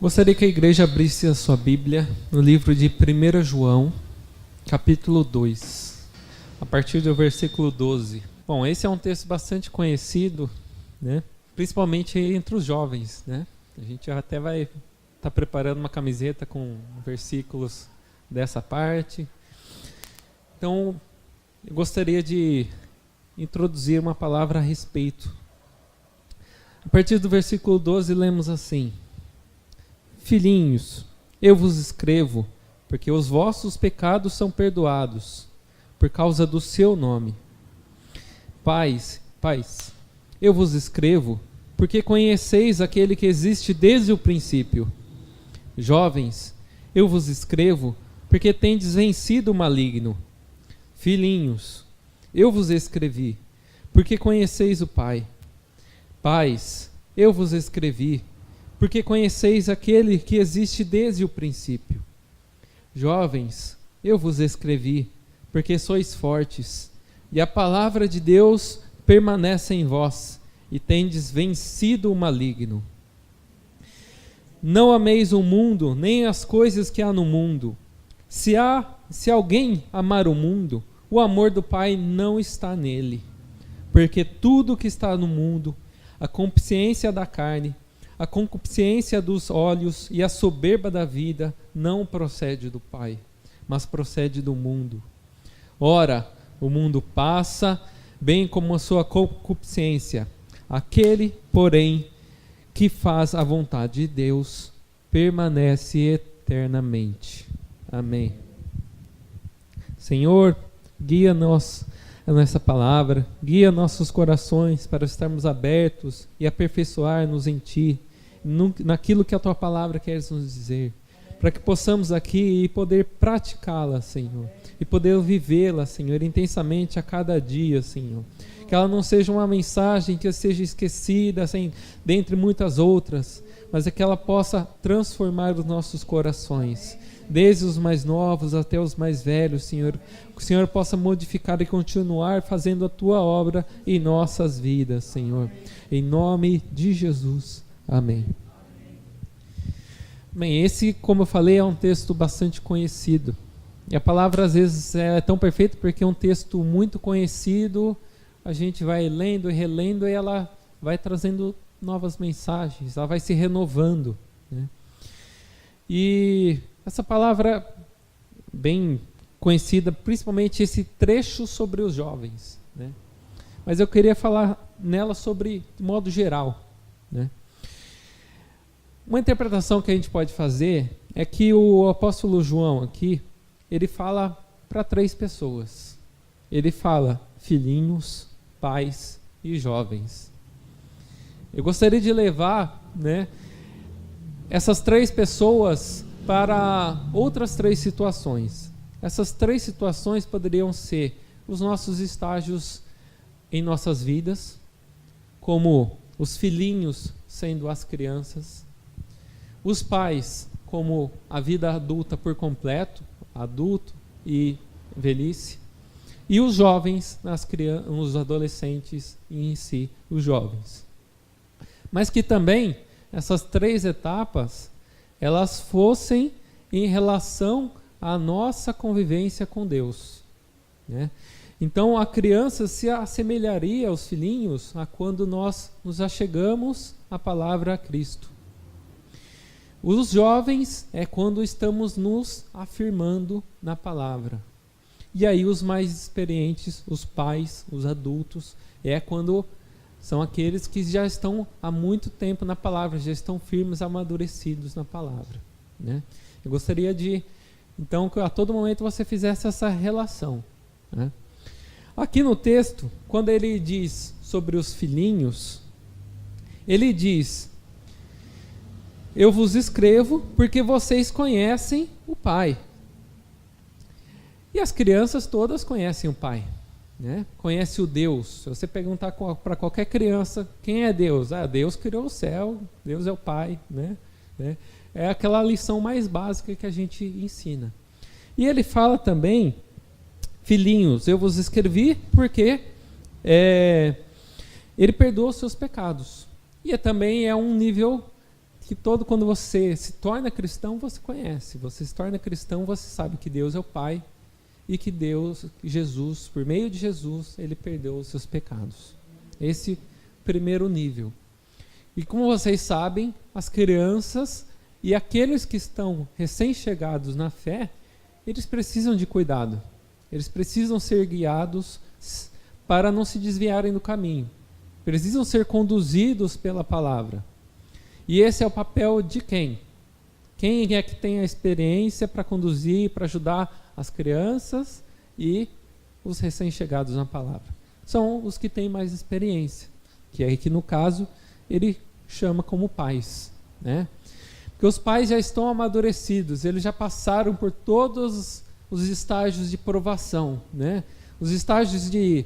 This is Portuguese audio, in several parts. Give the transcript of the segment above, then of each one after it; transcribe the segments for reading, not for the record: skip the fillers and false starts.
Gostaria que a igreja abrisse a sua Bíblia no livro de 1 João, capítulo 2, a partir do versículo 12. Bom, esse é um texto bastante conhecido, né? Principalmente entre os jovens, né? A gente até vai estar preparando uma camiseta com versículos dessa parte. Então, eu gostaria de introduzir uma palavra a respeito. A partir do versículo 12, lemos assim: Filhinhos, eu vos escrevo, porque os vossos pecados são perdoados, por causa do seu nome. Pais, eu vos escrevo, porque conheceis aquele que existe desde o princípio. Jovens, eu vos escrevo, porque tendes vencido o maligno. Filhinhos, eu vos escrevi, porque conheceis o Pai. Pais, eu vos escrevi, porque conheceis aquele que existe desde o princípio. Jovens, eu vos escrevi, porque sois fortes, e a palavra de Deus permanece em vós, e tendes vencido o maligno. Não ameis o mundo, nem as coisas que há no mundo. Se alguém amar o mundo, o amor do Pai não está nele. Porque tudo que está no mundo, a concupiscência da carne, a concupiscência dos olhos e a soberba da vida não procede do Pai, mas procede do mundo. Ora, o mundo passa, bem como a sua concupiscência. Aquele, porém, que faz a vontade de Deus, permanece eternamente. Amém. Senhor, guia-nos nessa palavra, guia nossos corações para estarmos abertos e aperfeiçoar-nos em Ti, naquilo que a Tua palavra quer nos dizer, para que possamos aqui poder praticá-la, Senhor, e poder vivê-la, Senhor, intensamente a cada dia, Senhor. Que ela não seja uma mensagem que seja esquecida, assim, dentre muitas outras, mas é que ela possa transformar os nossos corações, desde os mais novos até os mais velhos, Senhor. Que o Senhor possa modificar e continuar fazendo a Tua obra em nossas vidas, Senhor. Em nome de Jesus. Amém. Bem, esse, como eu falei, é um texto bastante conhecido. E a palavra, às vezes, é tão perfeita porque é um texto muito conhecido. A gente vai lendo e relendo e ela vai trazendo novas mensagens, ela vai se renovando, né? E essa palavra bem conhecida, principalmente esse trecho sobre os jovens, né? Mas eu queria falar nela sobre, de modo geral, né? Uma interpretação que a gente pode fazer é que o apóstolo João aqui, ele fala para 3 pessoas. Ele fala filhinhos, pais e jovens. Eu gostaria de levar, né, essas 3 pessoas para outras 3 situações. Essas 3 situações poderiam ser os nossos estágios em nossas vidas, como os filhinhos sendo as crianças, os pais como a vida adulta por completo, adulto e velhice, e os jovens, os adolescentes e em si os jovens. Mas que também essas 3 etapas elas fossem em relação à nossa convivência com Deus, né? Então a criança se assemelharia aos filhinhos a quando nós nos achegamos à palavra a Cristo. Os jovens é quando estamos nos afirmando na palavra. E aí os mais experientes, os pais, os adultos, é quando são aqueles que já estão há muito tempo na palavra, já estão firmes, amadurecidos na palavra, né? Eu gostaria de, então, que a todo momento você fizesse essa relação, né? Aqui no texto, quando ele diz sobre os filhinhos, ele diz: eu vos escrevo porque vocês conhecem o Pai. E as crianças todas conhecem o Pai, né? Conhece o Deus. Se você perguntar para qualquer criança quem é Deus, Deus criou o céu, Deus é o Pai, né? É aquela lição mais básica que a gente ensina. E ele fala também: filhinhos, eu vos escrevi porque ele perdoa os seus pecados. E também é um nível que quando você se torna cristão, você conhece. Você se torna cristão, você sabe que Deus é o Pai e que Jesus, por meio de Jesus, ele perdoou os seus pecados. Esse primeiro nível. E como vocês sabem, as crianças e aqueles que estão recém-chegados na fé, eles precisam de cuidado. Eles precisam ser guiados para não se desviarem do caminho. Precisam ser conduzidos pela palavra. E esse é o papel de quem? Quem é que tem a experiência para conduzir, para ajudar as crianças e os recém-chegados na palavra? São os que têm mais experiência, que é que no caso ele chama como pais, né? Porque os pais já estão amadurecidos, eles já passaram por todos os estágios de provação, né? Os estágios de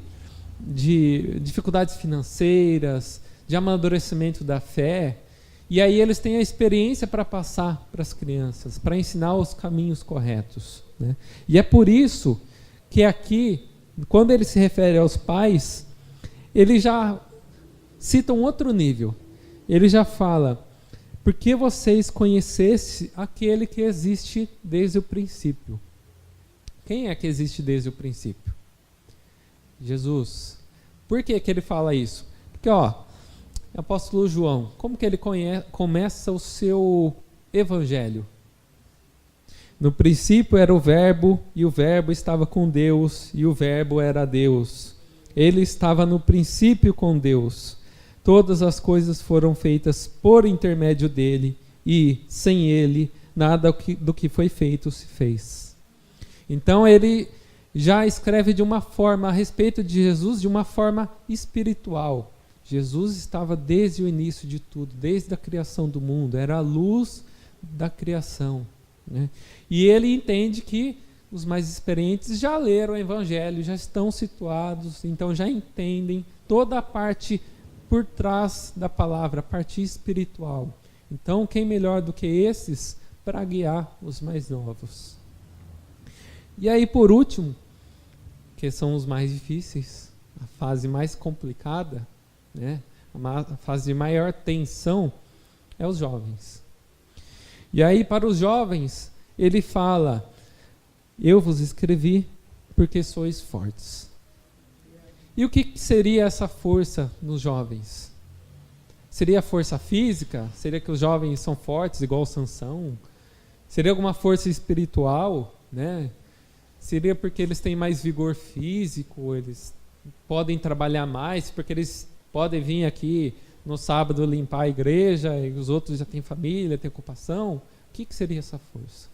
dificuldades financeiras, de amadurecimento da fé, e aí eles têm a experiência para passar para as crianças, para ensinar os caminhos corretos, né? E é por isso que aqui, quando ele se refere aos pais, ele já cita um outro nível. Ele já fala, porque vocês conhecessem aquele que existe desde o princípio. Quem é que existe desde o princípio? Jesus. Por que ele fala isso? Porque, apóstolo João, como que ele começa o seu evangelho? No princípio era o verbo, e o verbo estava com Deus, e o verbo era Deus. Ele estava no princípio com Deus. Todas as coisas foram feitas por intermédio dele, e sem ele, nada do que foi feito se fez. Então ele já escreve de uma forma, a respeito de Jesus, de uma forma espiritual. Jesus estava desde o início de tudo, desde a criação do mundo, era a luz da criação, né? E ele entende que os mais experientes já leram o Evangelho, já estão situados, então já entendem toda a parte por trás da palavra, a parte espiritual. Então, quem melhor do que esses para guiar os mais novos? E aí, por último, que são os mais difíceis, a fase mais complicada, né? A fase de maior tensão é os jovens. E aí, para os jovens, ele fala: eu vos escrevi porque sois fortes. E o que seria essa força nos jovens? Seria força física? Seria que os jovens são fortes, igual Sansão? Seria alguma força espiritual, né? Seria porque eles têm mais vigor físico, eles podem trabalhar mais, porque eles podem vir aqui no sábado limpar a igreja e os outros já têm família, têm ocupação? O que seria essa força?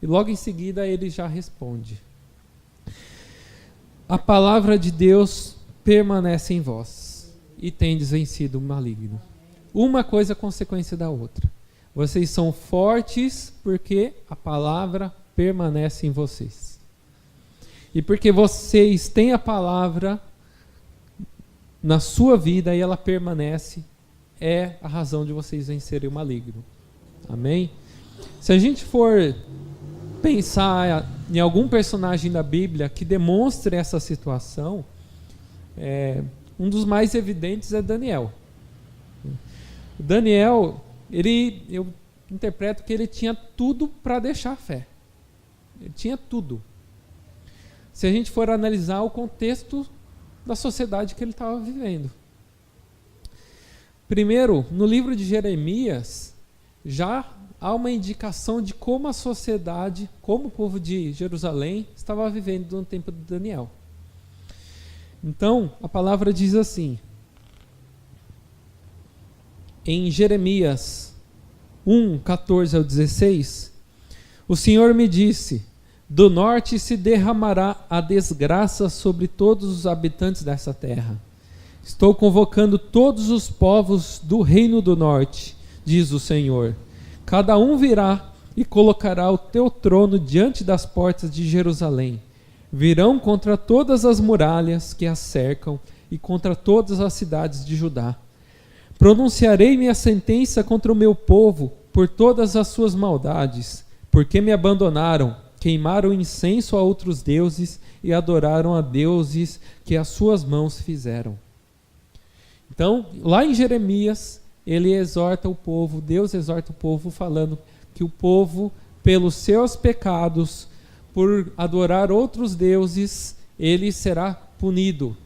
E logo em seguida ele já responde: a palavra de Deus permanece em vós e tendes vencido o maligno. Uma coisa é consequência da outra. Vocês são fortes porque a palavra permanece em vocês. E porque vocês têm a palavra na sua vida e ela permanece, é a razão de vocês vencerem o maligno. Amém? Se a gente for pensar em algum personagem da Bíblia que demonstre essa situação, um dos mais evidentes é Daniel. Daniel, eu interpreto que ele tinha tudo para deixar a fé. Ele tinha tudo. Se a gente for analisar o contexto da sociedade que ele estava vivendo. Primeiro, no livro de Jeremias, já há uma indicação de como a sociedade, como o povo de Jerusalém estava vivendo no tempo de Daniel. Então, a palavra diz assim, em Jeremias 1, 14 ao 16, o Senhor me disse: do norte se derramará a desgraça sobre todos os habitantes dessa terra. Estou convocando todos os povos do reino do norte, diz o Senhor. Cada um virá e colocará o teu trono diante das portas de Jerusalém. Virão contra todas as muralhas que a cercam e contra todas as cidades de Judá. Pronunciarei minha sentença contra o meu povo por todas as suas maldades, porque me abandonaram, queimaram incenso a outros deuses e adoraram a deuses que as suas mãos fizeram. Então, lá em Jeremias, ele exorta o povo, Deus exorta o povo falando que o povo, pelos seus pecados, por adorar outros deuses, ele será punido.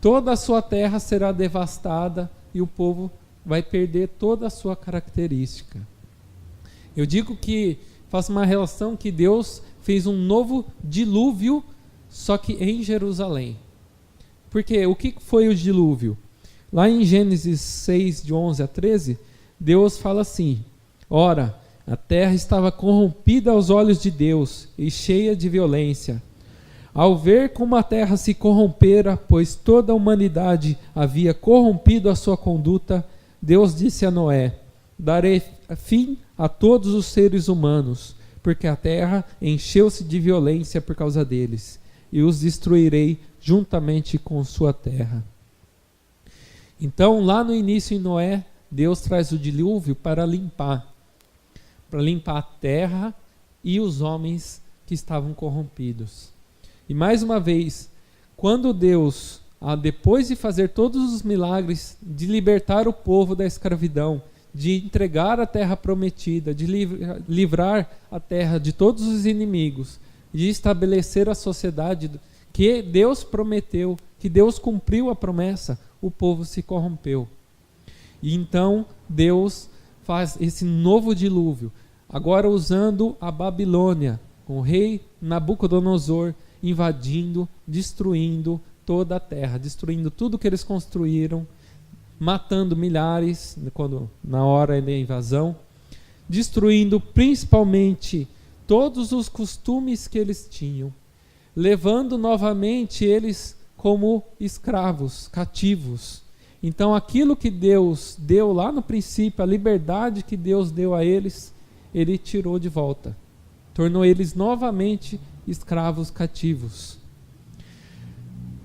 Toda a sua terra será devastada e o povo vai perder toda a sua característica. Eu digo que faço uma relação que Deus fez um novo dilúvio, só que em Jerusalém. Porque o que foi o dilúvio? Lá em Gênesis 6, de 11 a 13, Deus fala assim: ora, a terra estava corrompida aos olhos de Deus e cheia de violência. Ao ver como a terra se corrompera, pois toda a humanidade havia corrompido a sua conduta, Deus disse a Noé: darei fim a todos os seres humanos, porque a terra encheu-se de violência por causa deles, e os destruirei juntamente com sua terra. Então, lá no início em Noé, Deus traz o dilúvio para limpar a terra e os homens que estavam corrompidos. E mais uma vez, quando Deus, depois de fazer todos os milagres, de libertar o povo da escravidão, de entregar a terra prometida, de livrar a terra de todos os inimigos, de estabelecer a sociedade que Deus prometeu, que Deus cumpriu a promessa, o povo se corrompeu. E então Deus faz esse novo dilúvio, agora usando a Babilônia, com o rei Nabucodonosor invadindo, destruindo toda a terra, destruindo tudo que eles construíram, matando milhares na hora da invasão, destruindo principalmente todos os costumes que eles tinham, levando novamente eles como escravos, cativos. Então aquilo que Deus deu lá no princípio, a liberdade que Deus deu a eles, ele tirou de volta, tornou eles novamente escravos cativos.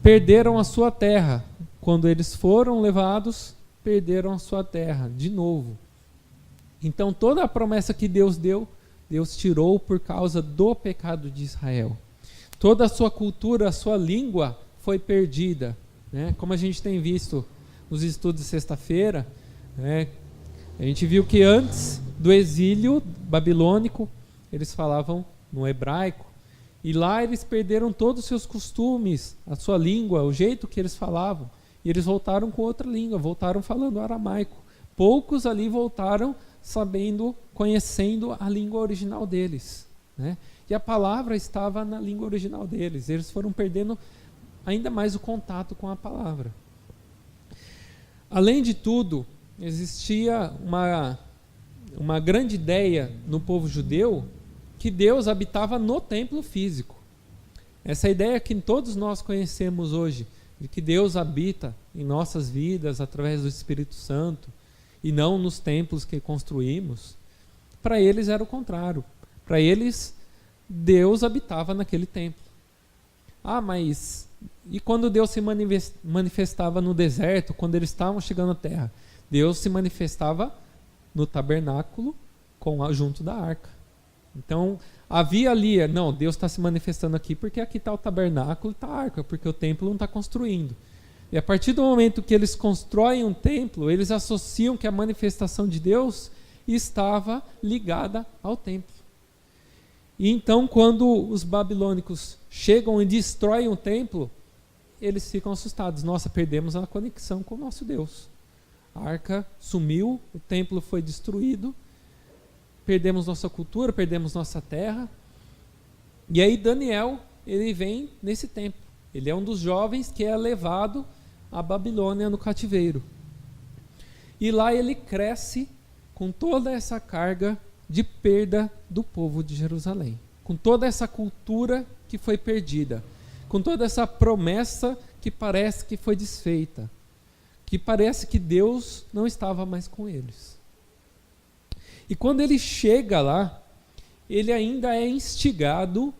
Perderam a sua terra. Quando eles foram levados, perderam a sua terra de novo. Então toda a promessa que Deus deu, Deus tirou por causa do pecado de Israel. Toda a sua cultura, a sua língua foi perdida, né? Como a gente tem visto nos estudos de sexta-feira, né? A gente viu que antes do exílio babilônico, eles falavam no hebraico, e lá eles perderam todos os seus costumes, a sua língua, o jeito que eles falavam, e eles voltaram com outra língua, voltaram falando aramaico. Poucos ali voltaram sabendo, conhecendo a língua original deles, né? E a palavra estava na língua original deles, eles foram perdendo ainda mais o contato com a palavra. Além de tudo, existia uma grande ideia no povo judeu que Deus habitava no templo físico. Essa ideia que todos nós conhecemos hoje, de que Deus habita em nossas vidas através do Espírito Santo e não nos templos que construímos, para eles era o contrário. Para eles, Deus habitava naquele templo. Mas e quando Deus se manifestava no deserto, quando eles estavam chegando à terra? Deus se manifestava no tabernáculo junto da arca. Então havia ali, não, Deus está se manifestando aqui porque aqui está o tabernáculo e está a arca, porque o templo não está construindo. E a partir do momento que eles constroem um templo, eles associam que a manifestação de Deus estava ligada ao templo. E então quando os babilônicos chegam e destroem o templo, eles ficam assustados. Nossa, perdemos a conexão com o nosso Deus. A arca sumiu, o templo foi destruído, perdemos nossa cultura, perdemos nossa terra. E aí Daniel, ele vem nesse tempo. Ele é um dos jovens que é levado à Babilônia no cativeiro. E lá ele cresce com toda essa carga de perda do povo de Jerusalém. Com toda essa cultura que foi perdida. Com toda essa promessa que parece que foi desfeita. Que parece que Deus não estava mais com eles. E quando ele chega lá, ele ainda é instigado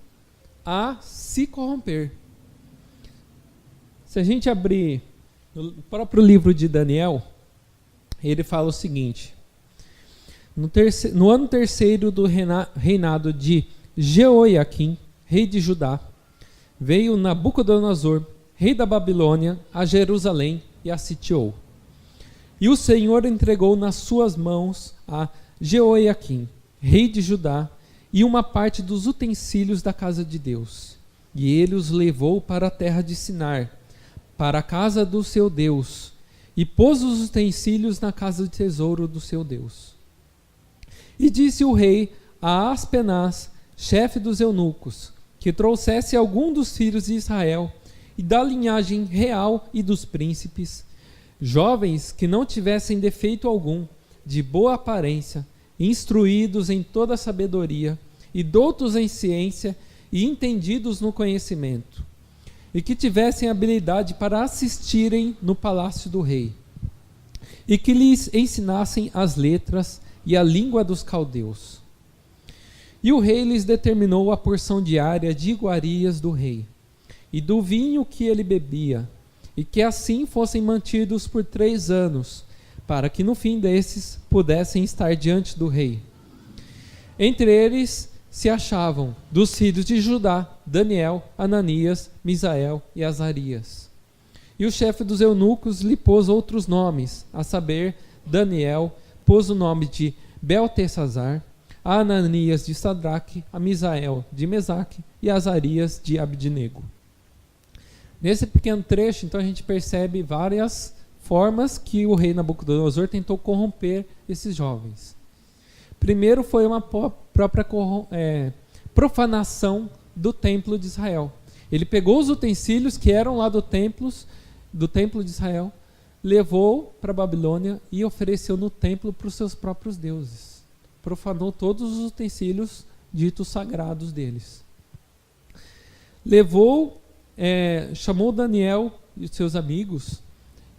a se corromper. Se a gente abrir no próprio livro de Daniel, ele fala o seguinte: no ano terceiro do reinado de Jeoiaquim, rei de Judá, veio Nabucodonosor, rei da Babilônia, a Jerusalém e a sitiou. E o Senhor entregou nas suas mãos a Jeoiaquim, rei de Judá, e uma parte dos utensílios da casa de Deus. E ele os levou para a terra de Sinar, para a casa do seu Deus, e pôs os utensílios na casa de tesouro do seu Deus. E disse o rei a Aspenaz, chefe dos eunucos, que trouxesse algum dos filhos de Israel, e da linhagem real e dos príncipes, jovens que não tivessem defeito algum, de boa aparência, instruídos em toda sabedoria, e doutos em ciência, e entendidos no conhecimento, e que tivessem habilidade para assistirem no palácio do rei, e que lhes ensinassem as letras e a língua dos caldeus. E o rei lhes determinou a porção diária de iguarias do rei, e do vinho que ele bebia, e que assim fossem mantidos por 3 anos, para que no fim desses pudessem estar diante do rei. Entre eles se achavam, dos filhos de Judá, Daniel, Ananias, Misael e Azarias. E o chefe dos eunucos lhe pôs outros nomes, a saber, Daniel pôs o nome de Beltesazar, a Ananias de Sadraque, a Misael de Mesaque e a Azarias de Abidnego. Nesse pequeno trecho, então, a gente percebe várias formas que o rei Nabucodonosor tentou corromper esses jovens. Primeiro foi uma própria profanação do templo de Israel. Ele pegou os utensílios que eram lá do templo de Israel, levou para a Babilônia e ofereceu no templo para os seus próprios deuses. Profanou todos os utensílios ditos sagrados deles. Chamou Daniel e os seus amigos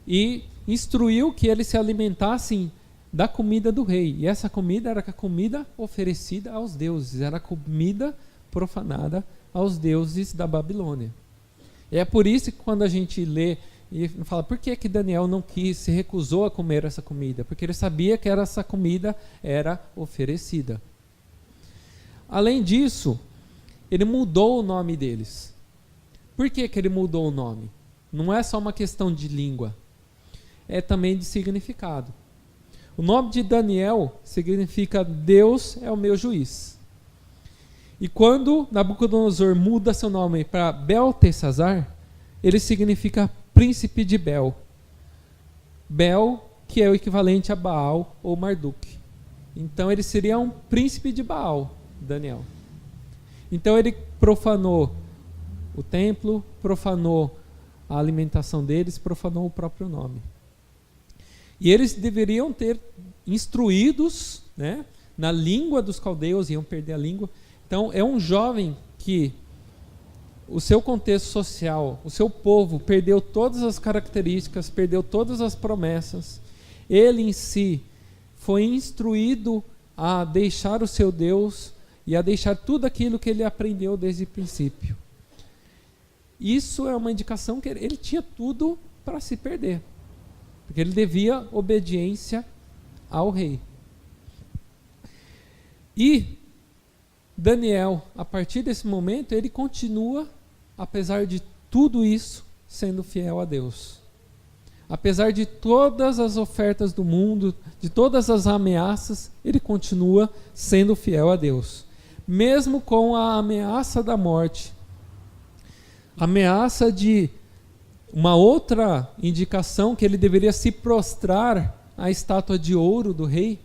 e instruiu que eles se alimentassem da comida do rei. E essa comida era a comida oferecida aos deuses, era a comida profanada aos deuses da Babilônia. E é por isso que quando a gente lê e fala, por que Daniel não se recusou a comer essa comida? Porque ele sabia que essa comida era oferecida. Além disso, ele mudou o nome deles. Por que ele mudou o nome? Não é só uma questão de língua, é também de significado. O nome de Daniel significa Deus é o meu juiz. E quando Nabucodonosor muda seu nome para Beltesazar, ele significa príncipe de Bel. Bel, que é o equivalente a Baal ou Marduk. Então ele seria um príncipe de Baal, Daniel. Então ele profanou o templo, profanou a alimentação deles, profanou o próprio nome. E eles deveriam ter instruídos, né, na língua dos caldeus, iam perder a língua. Então é um jovem que o seu contexto social, o seu povo perdeu todas as características, perdeu todas as promessas. Ele em si foi instruído a deixar o seu Deus e a deixar tudo aquilo que ele aprendeu desde o princípio. Isso é uma indicação que ele tinha tudo para se perder, porque ele devia obediência ao rei. E Daniel, a partir desse momento, ele continua, apesar de tudo isso, sendo fiel a Deus. Apesar de todas as ofertas do mundo, de todas as ameaças, ele continua sendo fiel a Deus. Mesmo com a ameaça da morte, ameaça de uma outra indicação que ele deveria se prostrar à estátua de ouro do rei,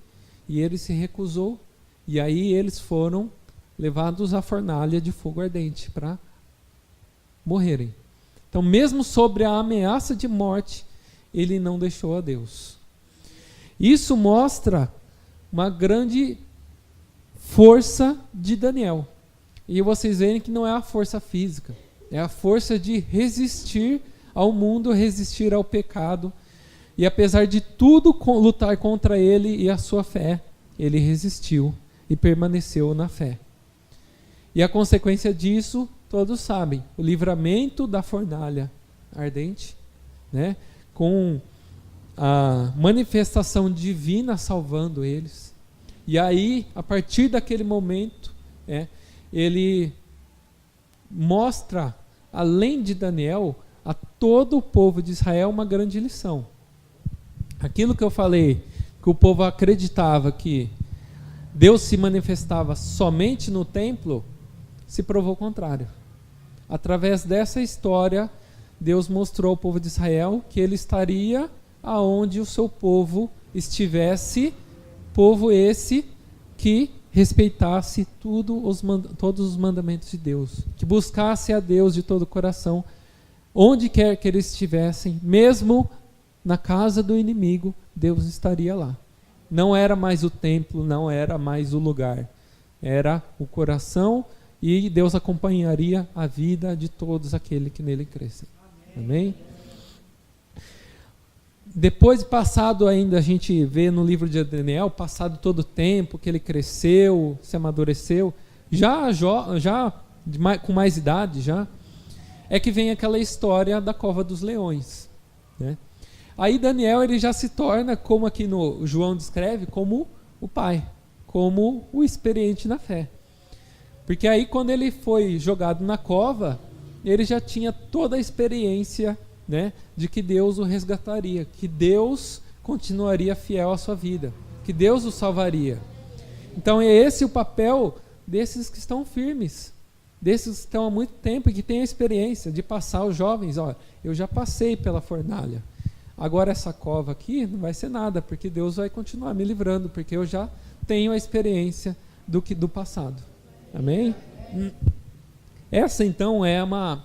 e ele se recusou, e aí eles foram levados à fornalha de fogo ardente para morrerem. Então, mesmo sobre a ameaça de morte, ele não deixou a Deus. Isso mostra uma grande força de Daniel. E vocês veem que não é a força física, é a força de resistir ao mundo, resistir ao pecado. E apesar de tudo lutar contra ele e a sua fé, ele resistiu e permaneceu na fé. E a consequência disso, todos sabem, o livramento da fornalha ardente, né, com a manifestação divina salvando eles. E aí, a partir daquele momento, ele mostra, além de Daniel, a todo o povo de Israel uma grande lição. Aquilo que eu falei, que o povo acreditava que Deus se manifestava somente no templo, se provou o contrário. Através dessa história, Deus mostrou ao povo de Israel que ele estaria aonde o seu povo estivesse, povo esse que respeitasse todos os mandamentos de Deus, que buscasse a Deus de todo o coração, onde quer que eles estivessem, mesmo na casa do inimigo, Deus estaria lá. Não era mais o templo, não era mais o lugar, era o coração, e Deus acompanharia a vida de todos aqueles que nele crescem. Amém? Depois de passado ainda, a gente vê no livro de Daniel, passado todo o tempo que ele cresceu, se amadureceu, já com mais idade, é que vem aquela história da cova dos leões, né? Aí Daniel ele já se torna, como aqui no João descreve, como o pai, como o experiente na fé. Porque aí quando ele foi jogado na cova, ele já tinha toda a experiência, né, de que Deus o resgataria, que Deus continuaria fiel à sua vida, que Deus o salvaria. Então é esse o papel desses que estão firmes, desses que estão há muito tempo e que têm a experiência de passar os jovens. Ó, eu já passei pela fornalha, agora essa cova aqui não vai ser nada, porque Deus vai continuar me livrando, porque eu já tenho a experiência do passado. Amém? Essa então é a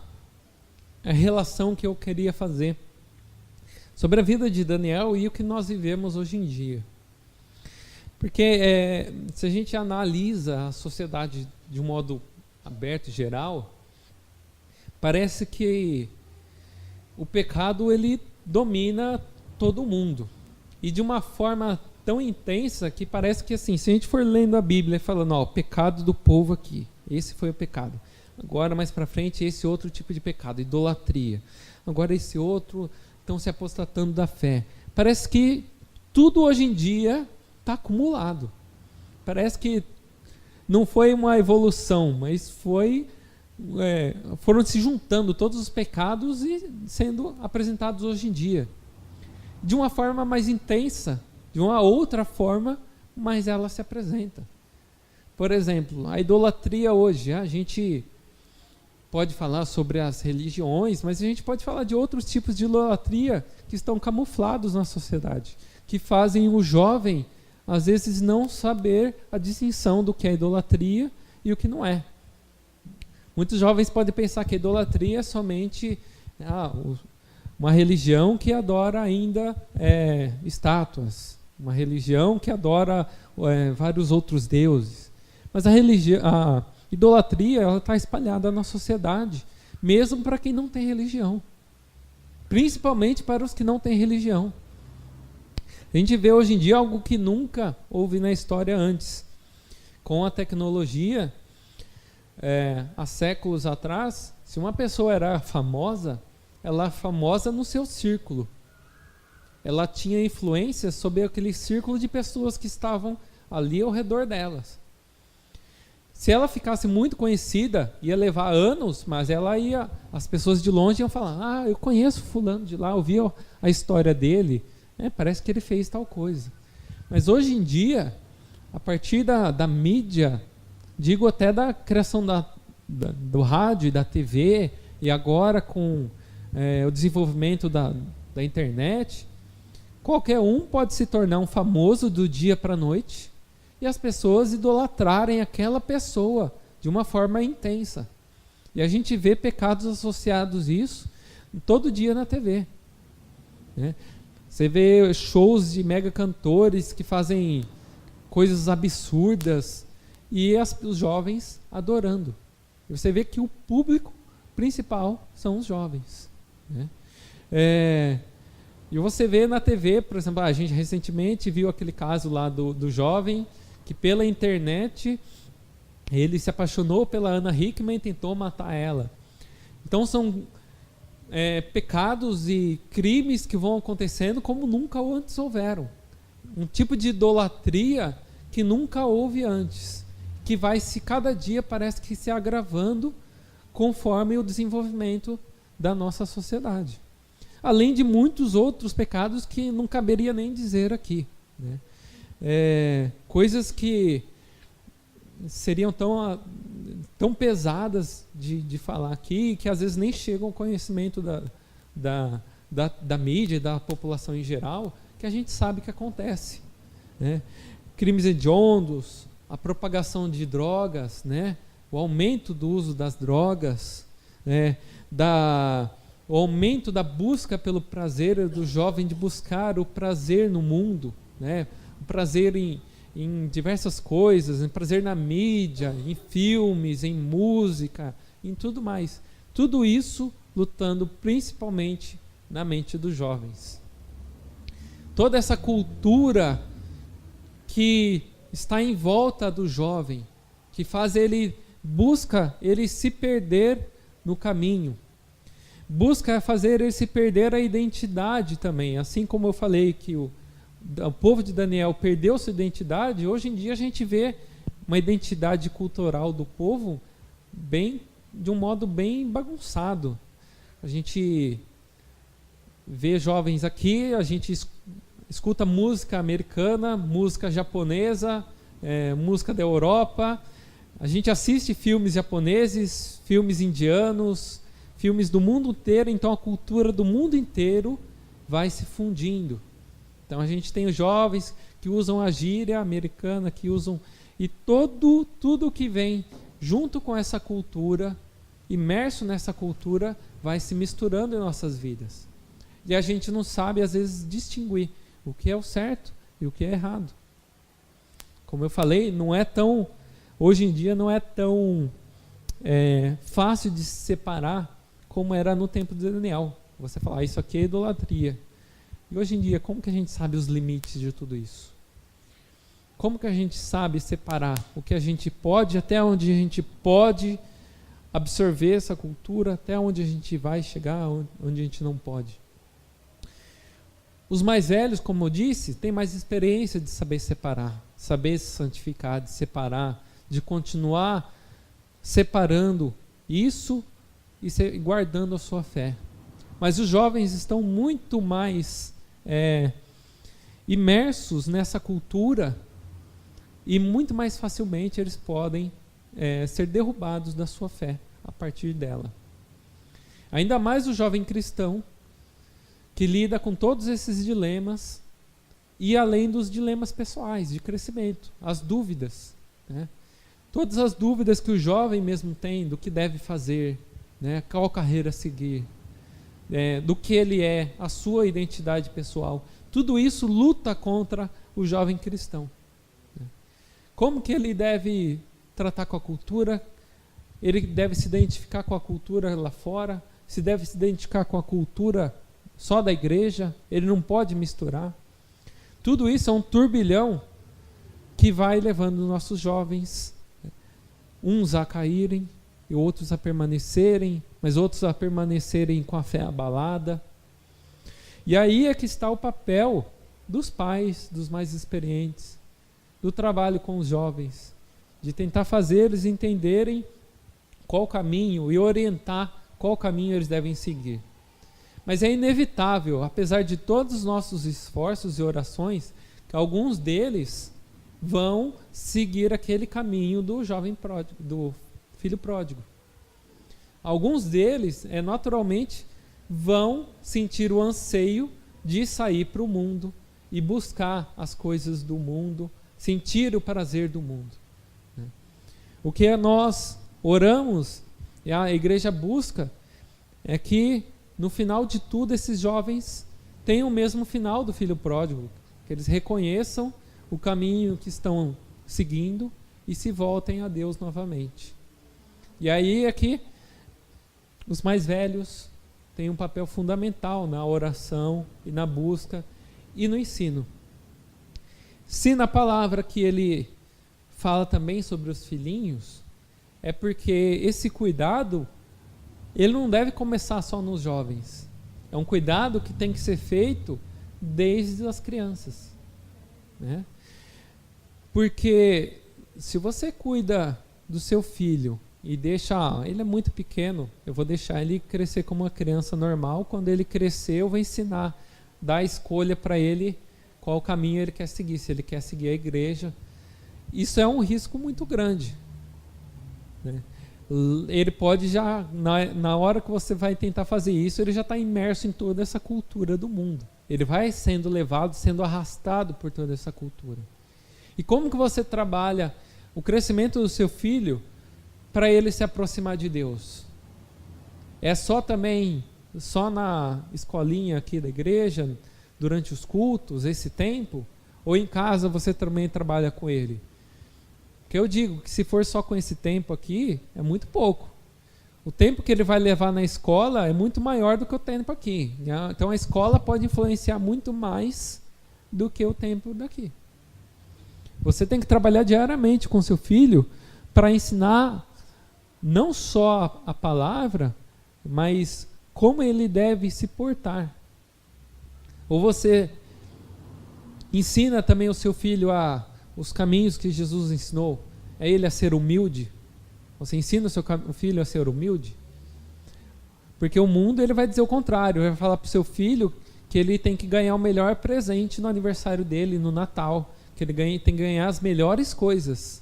relação que eu queria fazer sobre a vida de Daniel e o que nós vivemos hoje em dia. Porque se a gente analisa a sociedade de um modo aberto e geral, parece que o pecado ele domina todo mundo. E de uma forma tão intensa que parece que assim, se a gente for lendo a Bíblia e falando, ó, o pecado do povo aqui, esse foi o pecado. Agora, mais para frente, esse outro tipo de pecado, idolatria. Agora, esse outro, estão se apostatando da fé. Parece que tudo hoje em dia está acumulado. Parece que não foi uma evolução, mas foram se juntando todos os pecados e sendo apresentados hoje em dia. De uma forma mais intensa, de uma outra forma, mas ela se apresenta. Por exemplo, a idolatria hoje, a gente pode falar sobre as religiões, mas a gente pode falar de outros tipos de idolatria que estão camuflados na sociedade, que fazem o jovem, às vezes, não saber a distinção do que é idolatria e o que não é. Muitos jovens podem pensar que a idolatria é somente uma religião que adora ainda estátuas, uma religião que adora vários outros deuses. Mas a idolatria está espalhada na sociedade, mesmo para quem não tem religião. Principalmente para os que não têm religião. A gente vê hoje em dia algo que nunca houve na história antes. Com a tecnologia, há séculos atrás, se uma pessoa era famosa, ela era famosa no seu círculo. Ela tinha influência sobre aquele círculo de pessoas que estavam ali ao redor delas. Se ela ficasse muito conhecida, ia levar anos, mas as pessoas de longe iam falar, eu conheço fulano de lá, eu vi a história dele, parece que ele fez tal coisa. Mas hoje em dia, a partir da mídia, digo até da criação do rádio e da TV, e agora com o desenvolvimento da internet, qualquer um pode se tornar um famoso do dia para a noite, e as pessoas idolatrarem aquela pessoa de uma forma intensa. E a gente vê pecados associados a isso todo dia na TV. Né? Você vê shows de mega cantores que fazem coisas absurdas e os jovens adorando. E você vê que o público principal são os jovens. Né? E você vê na TV, por exemplo, a gente recentemente viu aquele caso lá do jovem que pela internet ele se apaixonou pela Ana Hickman e tentou matar ela. Então são pecados e crimes que vão acontecendo como nunca antes houveram. Um tipo de idolatria que nunca houve antes, que vai cada dia parece que se agravando conforme o desenvolvimento da nossa sociedade. além de muitos outros pecados que não caberia nem dizer aqui, né? Coisas que seriam tão pesadas de falar aqui, que às vezes nem chegam ao conhecimento da mídia e da população em geral, que a gente sabe que acontece, né? Crimes hediondos, a propagação de drogas, né? O aumento do uso das drogas, né? O aumento da busca pelo prazer do jovem, de buscar o prazer no mundo, né? O prazer em diversas coisas, em prazer na mídia, em filmes, em música, em tudo mais. Tudo isso lutando principalmente na mente dos jovens. Toda essa cultura que está em volta do jovem, que faz busca ele se perder no caminho, busca fazer ele se perder a identidade também. Assim como eu falei que o povo de Daniel perdeu sua identidade, hoje em dia a gente vê uma identidade cultural do povo de um modo bem bagunçado. A gente vê jovens aqui, a gente escuta música americana, música japonesa, música da Europa, a gente assiste filmes japoneses, filmes indianos, filmes do mundo inteiro, então a cultura do mundo inteiro vai se fundindo. Então a gente tem os jovens que usam a gíria americana, que usam, e tudo que vem junto com essa cultura, imerso nessa cultura, vai se misturando em nossas vidas. E a gente não sabe às vezes distinguir o que é o certo e o que é errado. Como eu falei, hoje em dia não é tão fácil de se separar como era no tempo de Daniel. Você falar, isso aqui é idolatria. E hoje em dia, como que a gente sabe os limites de tudo isso? Como que a gente sabe separar o que a gente pode, até onde a gente pode absorver essa cultura, até onde a gente vai chegar, onde a gente não pode? Os mais velhos, como eu disse, têm mais experiência de saber separar, saber se santificar, de separar, de continuar separando isso e guardando a sua fé. Mas os jovens estão muito mais imersos nessa cultura e muito mais facilmente eles podem ser derrubados da sua fé a partir dela. Ainda mais o jovem cristão, que lida com todos esses dilemas e além dos dilemas pessoais de crescimento, as dúvidas, né? Todas as dúvidas que o jovem mesmo tem do que deve fazer, né? Qual carreira seguir, do que ele é, a sua identidade pessoal, tudo isso luta contra o jovem cristão. Como que ele deve tratar com a cultura? Ele deve se identificar com a cultura lá fora? Se deve se identificar com a cultura só da igreja? Ele não pode misturar. Tudo isso é um turbilhão que vai levando nossos jovens, uns a caírem e outros a permanecerem, mas outros a permanecerem com a fé abalada. E aí é que está o papel dos pais, dos mais experientes, do trabalho com os jovens, de tentar fazer eles entenderem qual caminho e orientar qual caminho eles devem seguir. Mas é inevitável, apesar de todos os nossos esforços e orações, que alguns deles vão seguir aquele caminho do jovem pródigo, do filho pródigo. Alguns deles, naturalmente, vão sentir o anseio de sair para o mundo e buscar as coisas do mundo, sentir o prazer do mundo. O que nós oramos e a igreja busca é que, no final de tudo, esses jovens tenham o mesmo final do filho pródigo, que eles reconheçam o caminho que estão seguindo e se voltem a Deus novamente. E aí é que os mais velhos têm um papel fundamental na oração e na busca e no ensino. Se na palavra que ele fala também sobre os filhinhos, é porque esse cuidado, ele não deve começar só nos jovens. É um cuidado que tem que ser feito desde as crianças, né? Porque se você cuida do seu filho e deixa, ele é muito pequeno, eu vou deixar ele crescer como uma criança normal, quando ele crescer eu vou ensinar, dar a escolha para ele qual caminho ele quer seguir, se ele quer seguir a igreja. Isso é um risco muito grande, né? Ele pode já, na hora que você vai tentar fazer isso, ele já está imerso em toda essa cultura do mundo. Ele vai sendo levado, sendo arrastado por toda essa cultura. E como que você trabalha o crescimento do seu filho para ele se aproximar de Deus? É só na escolinha aqui da igreja, durante os cultos, esse tempo? Ou em casa você também trabalha com ele? Porque eu digo que se for só com esse tempo aqui, é muito pouco. O tempo que ele vai levar na escola é muito maior do que o tempo aqui. Então a escola pode influenciar muito mais do que o tempo daqui. Você tem que trabalhar diariamente com seu filho para ensinar não só a palavra, mas como ele deve se portar. Ou você ensina também o seu filho os caminhos que Jesus ensinou, é ele a ser humilde. Você ensina o seu filho a ser humilde? Porque o mundo ele vai dizer o contrário, vai falar para o seu filho que ele tem que ganhar o melhor presente no aniversário dele, no Natal, que ele tem que ganhar as melhores coisas.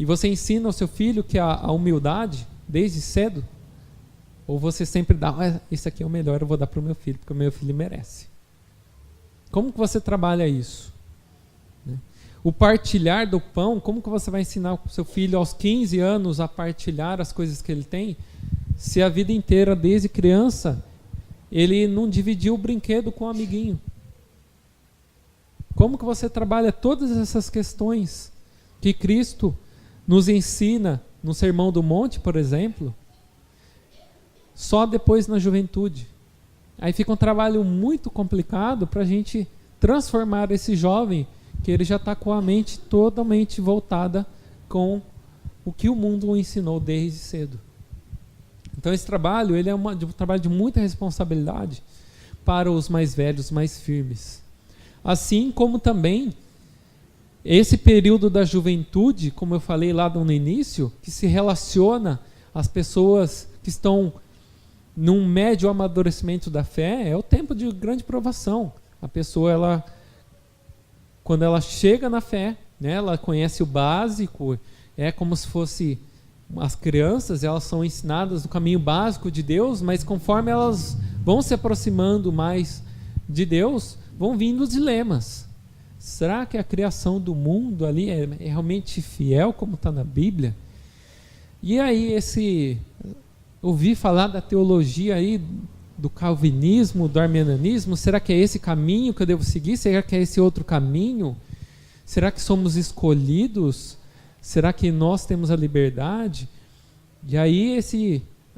E você ensina ao seu filho que a humildade, desde cedo, ou você sempre dá, esse aqui é o melhor, eu vou dar para o meu filho, porque o meu filho merece. Como que você trabalha isso? O partilhar do pão, como que você vai ensinar o seu filho aos 15 anos a partilhar as coisas que ele tem, se a vida inteira, desde criança, ele não dividiu o brinquedo com o amiguinho? Como que você trabalha todas essas questões que Cristo nos ensina no Sermão do Monte, por exemplo, só depois na juventude? Aí fica um trabalho muito complicado para a gente transformar esse jovem que ele já está com a mente totalmente voltada com o que o mundo o ensinou desde cedo. Então esse trabalho ele é um trabalho de muita responsabilidade para os mais velhos, mais firmes. Assim como também esse período da juventude, como eu falei lá no início, que se relaciona às pessoas que estão num médio amadurecimento da fé, é o tempo de grande provação. A pessoa, quando ela chega na fé, né, ela conhece o básico, é como se fosse as crianças, elas são ensinadas no caminho básico de Deus, mas conforme elas vão se aproximando mais de Deus, vão vindo os dilemas. Será que a criação do mundo ali é realmente fiel, como está na Bíblia? E aí ouvir falar da teologia aí, do calvinismo, do arminianismo, será que é esse caminho que eu devo seguir? Será que é esse outro caminho? Será que somos escolhidos? Será que nós temos a liberdade? E aí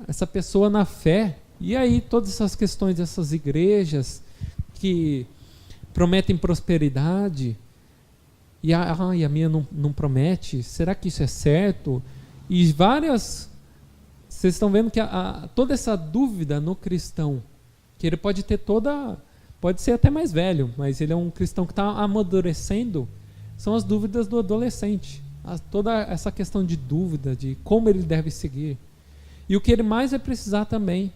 essa pessoa na fé, e aí todas essas questões dessas igrejas que prometem prosperidade, e a minha não promete, será que isso é certo? E vocês estão vendo que toda essa dúvida no cristão, que ele pode ser até mais velho, mas ele é um cristão que está amadurecendo, são as dúvidas do adolescente. Toda essa questão de dúvida, de como ele deve seguir. E o que ele mais vai precisar também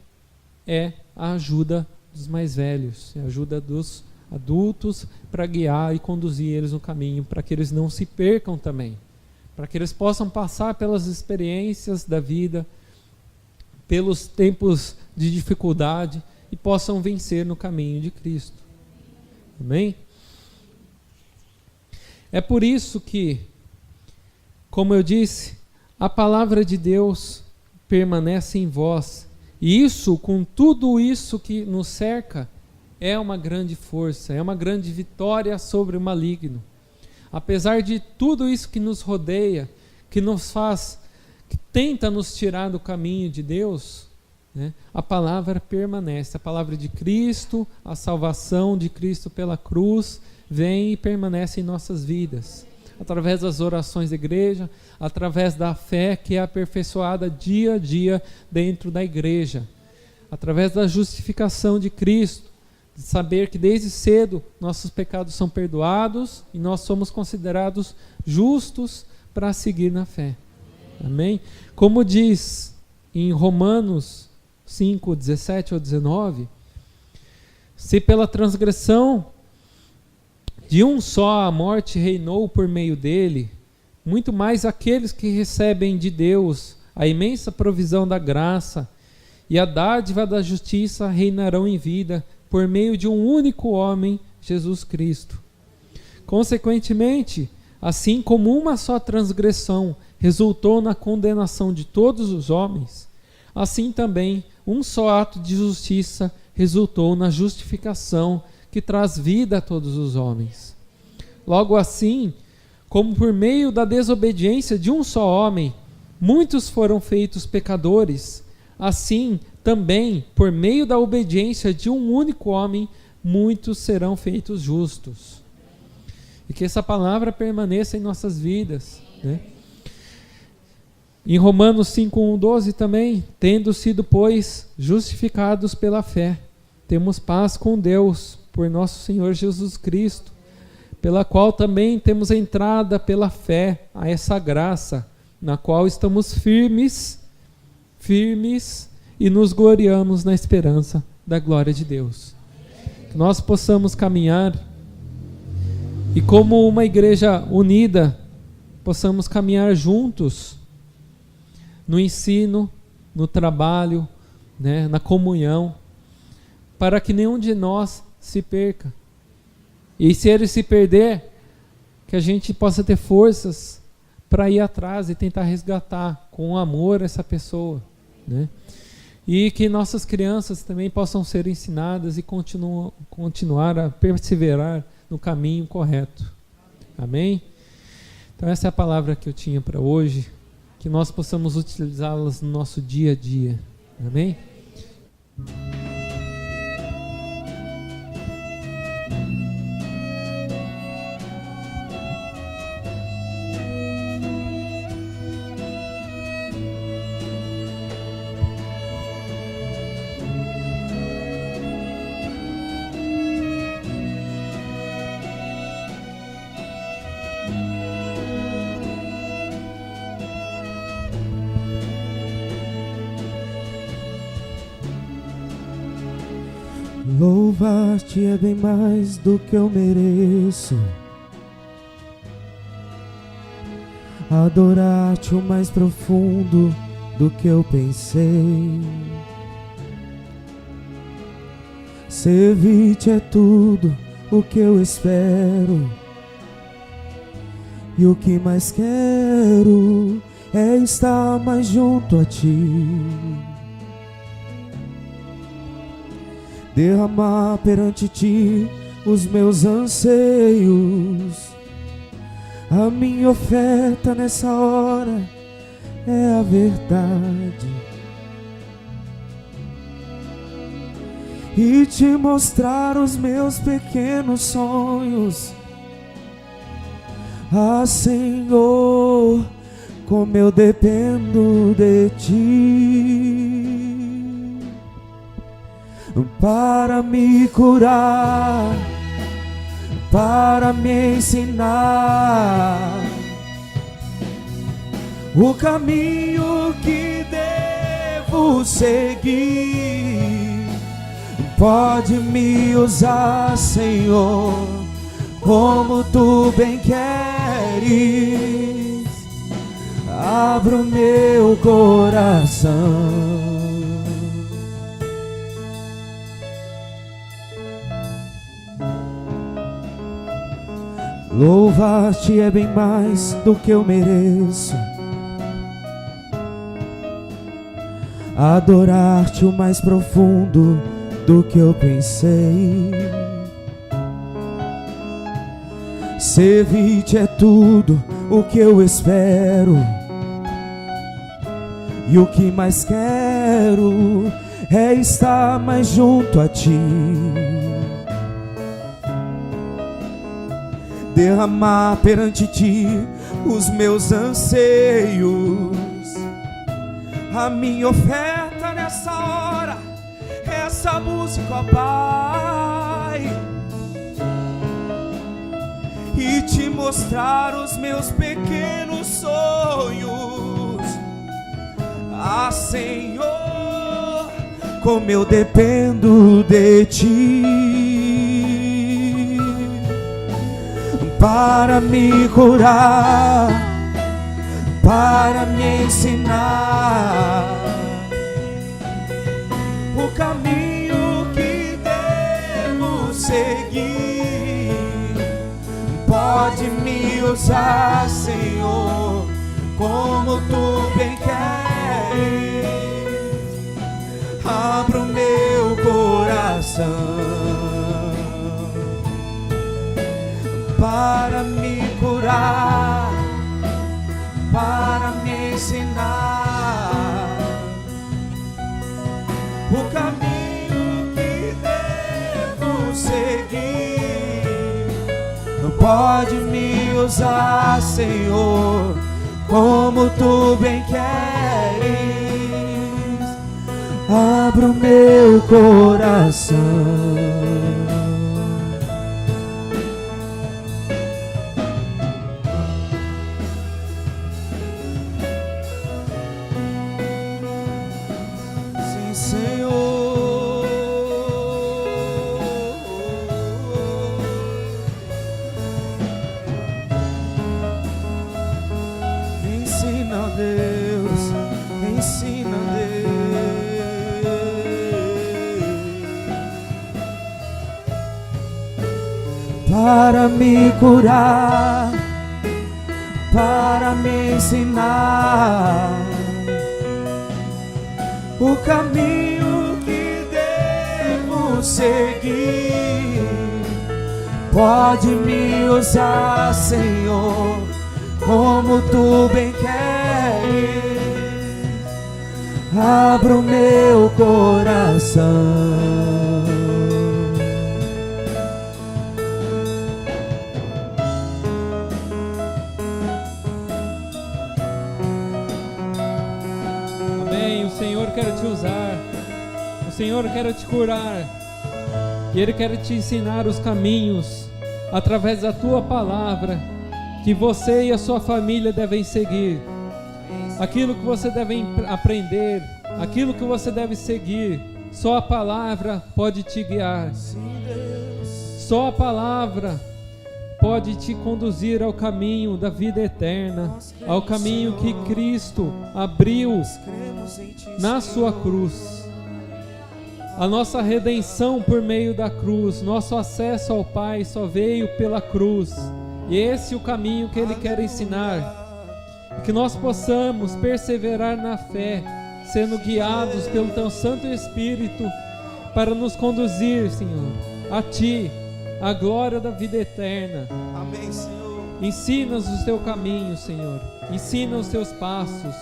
é a ajuda dos mais velhos, a ajuda dos adultos para guiar e conduzir eles no caminho, para que eles não se percam também, para que eles possam passar pelas experiências da vida, pelos tempos de dificuldade e possam vencer no caminho de Cristo. Amém? É por isso que, como eu disse, a palavra de Deus permanece em vós. E isso, com tudo isso que nos cerca, é uma grande força, é uma grande vitória sobre o maligno. Apesar de tudo isso que nos rodeia, que nos faz, que tenta nos tirar do caminho de Deus, né, a palavra permanece. A palavra de Cristo, a salvação de Cristo pela cruz, vem e permanece em nossas vidas. Através das orações da igreja, através da fé que é aperfeiçoada dia a dia dentro da igreja, através da justificação de Cristo, de saber que desde cedo nossos pecados são perdoados e nós somos considerados justos para seguir na fé. Amém? Como diz em Romanos 5, 17 ou 19, se pela transgressão de um só a morte reinou por meio dele, muito mais aqueles que recebem de Deus a imensa provisão da graça e a dádiva da justiça reinarão em vida por meio de um único homem, Jesus Cristo. Consequentemente, assim como uma só transgressão resultou na condenação de todos os homens, assim também um só ato de justiça resultou na justificação que traz vida a todos os homens. Logo assim, como por meio da desobediência de um só homem, muitos foram feitos pecadores, assim também, por meio da obediência de um único homem, muitos serão feitos justos. E que essa palavra permaneça em nossas vidas, né? Em Romanos 5:1-12 também, tendo sido, pois, justificados pela fé, temos paz com Deus, por nosso Senhor Jesus Cristo, pela qual também temos entrada pela fé a essa graça, na qual estamos firmes e nos gloriamos na esperança da glória de Deus. Que nós possamos caminhar e, como uma igreja unida, possamos caminhar juntos no ensino, no trabalho, né, na comunhão, para que nenhum de nós se perca. E se ele se perder, que a gente possa ter forças para ir atrás e tentar resgatar com amor essa pessoa, né? E que nossas crianças também possam ser ensinadas e continuar a perseverar no caminho correto. Amém? Então essa é a palavra que eu tinha para hoje, que nós possamos utilizá-las no nosso dia a dia. Amém? Louvar-te é bem mais do que eu mereço. Adorar-te o mais profundo do que eu pensei. Servir-te é tudo o que eu espero. E o que mais quero é estar mais junto a ti. Derramar perante ti os meus anseios. A minha oferta nessa hora é a verdade. E te mostrar os meus pequenos sonhos. Ah, Senhor, como eu dependo de ti. Para me curar, para me ensinar o caminho que devo seguir. Pode me usar, Senhor, como tu bem queres. Abra o meu coração. Louvar-te é bem mais do que eu mereço. Adorar-te o mais profundo do que eu pensei. Servir-te é tudo o que eu espero. E o que mais quero é estar mais junto a ti. Derramar perante ti os meus anseios. A minha oferta nessa hora é essa música, ó Pai. E te mostrar os meus pequenos sonhos. Ah, Senhor, como eu dependo de Ti para me curar, para me ensinar o caminho que devo seguir. Pode me usar, Senhor, como Tu bem queres. Abra o meu coração para me curar, para me ensinar o caminho que devo seguir. Pode me usar, Senhor, como Tu bem queres. Abra o meu coração. Para me curar, para me ensinar o caminho que devo seguir. Pode me usar, Senhor, como Tu bem queres. Abra o meu coração. O Senhor quer te usar, o Senhor quer te curar, e Ele quer te ensinar os caminhos, através da Tua palavra, que você e a sua família devem seguir, aquilo que você deve aprender, aquilo que você deve seguir. Só a palavra pode te guiar, só a palavra pode te conduzir ao caminho da vida eterna, ao caminho que Cristo abriu na sua cruz. A nossa redenção por meio da cruz, nosso acesso ao Pai só veio pela cruz. E esse é o caminho que Ele quer ensinar. Que nós possamos perseverar na fé, sendo guiados pelo Teu Santo Espírito, para nos conduzir, Senhor, a Ti, a glória da vida eterna. Amém, Senhor. Ensina-nos o Teu caminho, Senhor. Ensina os Teus passos.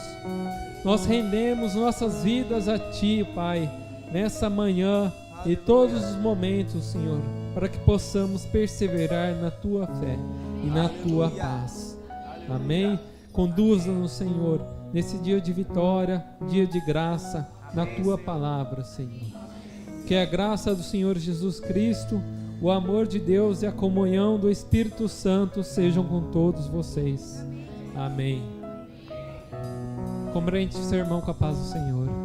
Nós rendemos nossas vidas a Ti, Pai, nessa manhã e todos os momentos, Senhor, para que possamos perseverar na Tua fé e na Tua paz. Amém? Conduza-nos, Senhor, nesse dia de vitória, dia de graça, na Tua palavra, Senhor. Que a graça do Senhor Jesus Cristo, o amor de Deus e a comunhão do Espírito Santo sejam com todos vocês. Amém. Cumprimente o sermão com a paz do Senhor.